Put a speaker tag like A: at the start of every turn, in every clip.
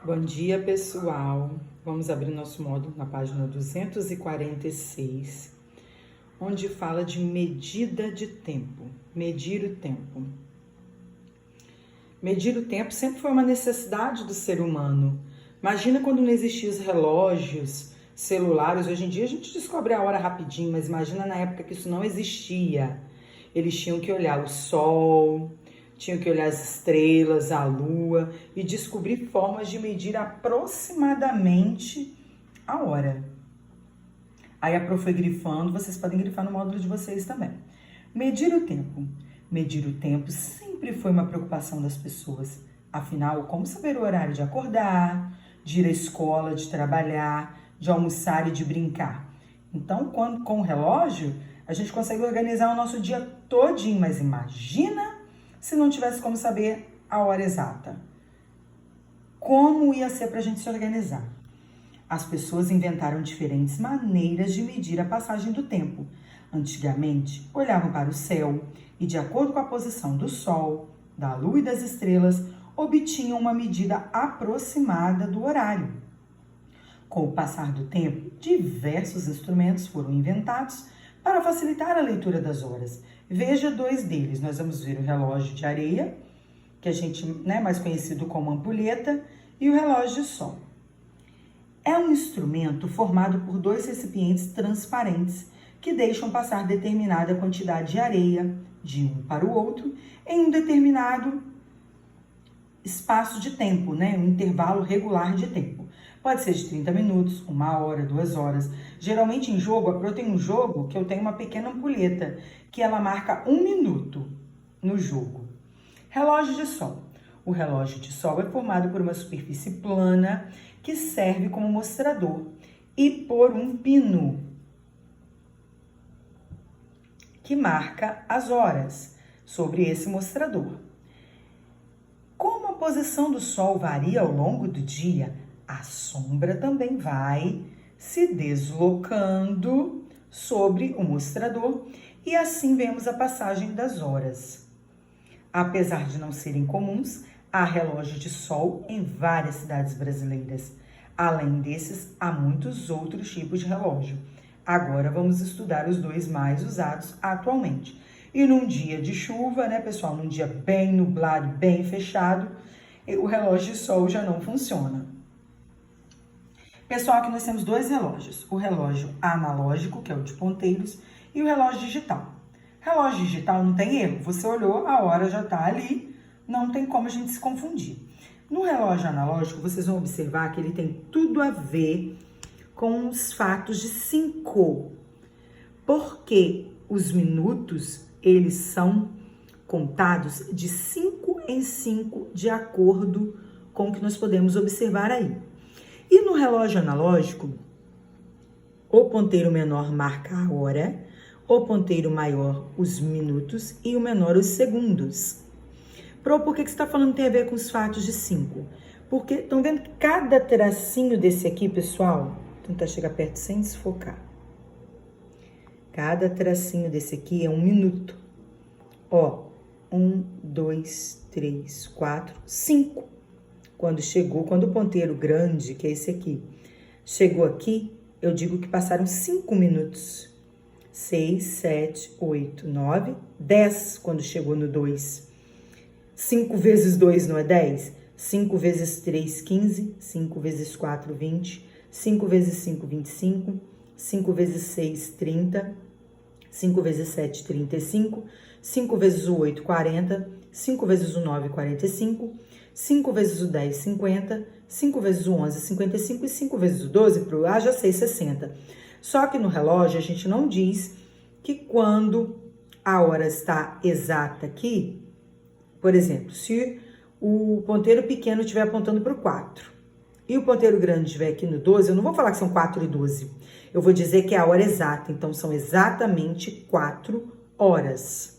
A: Bom dia, pessoal. Vamos abrir nosso módulo na página 246, onde fala de medida de tempo, medir o tempo. Medir o tempo sempre foi uma necessidade do ser humano. Imagina quando não existiam os relógios celulares. Hoje em dia a gente descobre a hora rapidinho, mas imagina na época que isso não existia. Eles tinham que olhar o sol, tinham que olhar as estrelas, a lua e descobrir formas de medir aproximadamente a hora. Aí a prof foi grifando, vocês podem grifar no módulo de vocês também. Medir o tempo. Medir o tempo sempre foi uma preocupação das pessoas. Afinal, como saber o horário de acordar, de ir à escola, de trabalhar, de almoçar e de brincar? Então, com o relógio, a gente consegue organizar o nosso dia todinho, mas imagina se não tivesse como saber a hora exata. Como ia ser para a gente se organizar? As pessoas inventaram diferentes maneiras de medir a passagem do tempo. Antigamente, olhavam para o céu e, de acordo com a posição do sol, da lua e das estrelas, obtinham uma medida aproximada do horário. Com o passar do tempo, diversos instrumentos foram inventados para facilitar a leitura das horas. Veja dois deles. Nós vamos ver o relógio de areia, que a gente, mais conhecido como ampulheta, e o relógio de sol. É um instrumento formado por dois recipientes transparentes que deixam passar determinada quantidade de areia de um para o outro em um determinado espaço de tempo, um intervalo regular de tempo. Pode ser de 30 minutos, 1 hora, 2 horas. Geralmente em jogo, eu tenho um jogo que eu tenho uma pequena ampulheta, que ela marca 1 minuto no jogo. Relógio de sol. O relógio de sol é formado por uma superfície plana que serve como mostrador e por um pino que marca as horas sobre esse mostrador. Como a posição do sol varia ao longo do dia, a sombra também vai se deslocando sobre o mostrador e assim vemos a passagem das horas. Apesar de não serem comuns, há relógio de sol em várias cidades brasileiras. Além desses, há muitos outros tipos de relógio. Agora vamos estudar os dois mais usados atualmente. E num dia de chuva, pessoal, num dia bem nublado, bem fechado, o relógio de sol já não funciona. Pessoal, aqui nós temos dois relógios. O relógio analógico, que é o de ponteiros, e o relógio digital. Relógio digital não tem erro. Você olhou, a hora já está ali, não tem como a gente se confundir. No relógio analógico, vocês vão observar que ele tem tudo a ver com os fatos de 5. Porque os minutos, eles são contados de 5 em 5, de acordo com o que nós podemos observar aí. E no relógio analógico, o ponteiro menor marca a hora, o ponteiro maior os minutos e o menor os segundos. Por que você está falando que tem a ver com os fatos de 5? Porque estão vendo que cada tracinho desse aqui, pessoal, vou tentar chegar perto sem desfocar. Cada tracinho desse aqui é 1 minuto. 1, 2, 3, 4, 5. Quando o ponteiro grande, que é esse aqui, chegou aqui, eu digo que passaram 5 minutos. 6, 7, 8, 9, 10 quando chegou no 2. 5 vezes 2 não é 10? 5 vezes 3, 15. 5 vezes 4, 20. 5 vezes 5, 25. 5 vezes 6, 30. 5 vezes 7, 35. 5 vezes o 8, 40. 5 vezes o 9, 45. 5 vezes o 10, 50. 5 vezes o 11, 55. E 5 vezes o 12, para o já sei, 60. Só que no relógio a gente não diz que quando a hora está exata aqui, por exemplo, se o ponteiro pequeno estiver apontando para o 4 e o ponteiro grande estiver aqui no 12, eu não vou falar que são 4 e 12. Eu vou dizer que é a hora exata. Então, são exatamente 4 horas.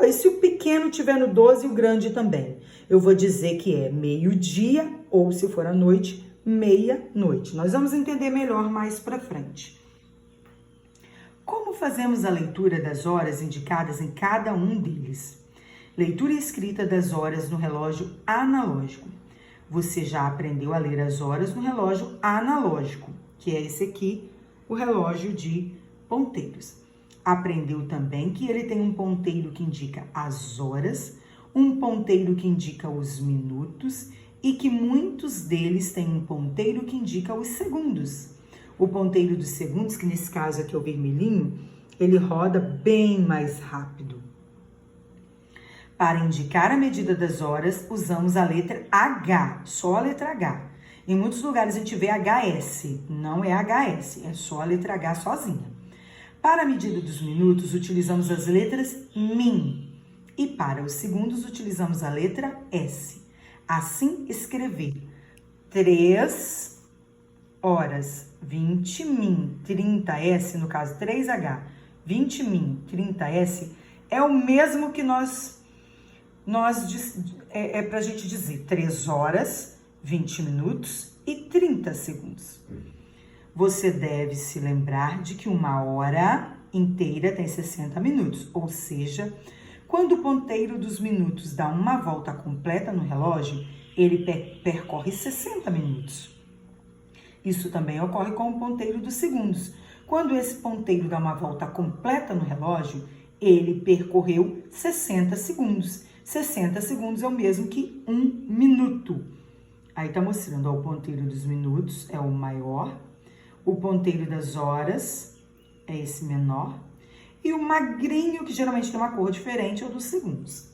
A: E se o pequeno estiver no 12 e o grande também? Eu vou dizer que é meio-dia ou, se for à noite, meia-noite. Nós vamos entender melhor mais para frente. Como fazemos a leitura das horas indicadas em cada um deles? Leitura e escrita das horas no relógio analógico. Você já aprendeu a ler as horas no relógio analógico, que é esse aqui, o relógio de ponteiros. Aprendeu também que ele tem um ponteiro que indica as horas, um ponteiro que indica os minutos e que muitos deles têm um ponteiro que indica os segundos. O ponteiro dos segundos, que nesse caso aqui é o vermelhinho, ele roda bem mais rápido. Para indicar a medida das horas, usamos a letra H, só a letra H. Em muitos lugares a gente vê HS, não é HS, é só a letra H sozinha. Para a medida dos minutos, utilizamos as letras MIN. E para os segundos, utilizamos a letra S. Assim, escrever 3 horas, 20 min, 30S, no caso 3H, 20 min, 30S, é o mesmo que é pra gente dizer 3 horas, 20 minutos e 30 segundos. Você deve se lembrar de que uma hora inteira tem 60 minutos, ou seja, quando o ponteiro dos minutos dá uma volta completa no relógio, ele percorre 60 minutos. Isso também ocorre com o ponteiro dos segundos. Quando esse ponteiro dá uma volta completa no relógio, ele percorreu 60 segundos. 60 segundos é o mesmo que 1 minuto. Aí tá mostrando, ó, o ponteiro dos minutos é o maior, o ponteiro das horas é esse menor, e o magrinho, que geralmente tem uma cor diferente, é o dos segundos.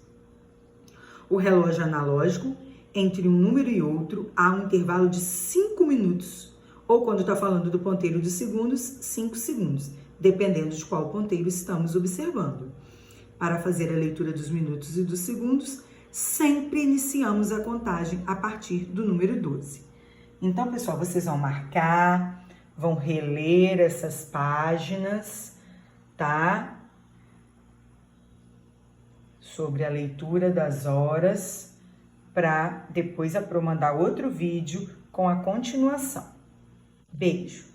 A: O relógio analógico, entre um número e outro, há um intervalo de 5 minutos, ou quando está falando do ponteiro dos segundos, 5 segundos, dependendo de qual ponteiro estamos observando. Para fazer a leitura dos minutos e dos segundos, sempre iniciamos a contagem a partir do número 12. Então, pessoal, vocês vão marcar, vão reler essas páginas, tá? Sobre a leitura das horas, para depois mandar outro vídeo com a continuação. Beijo!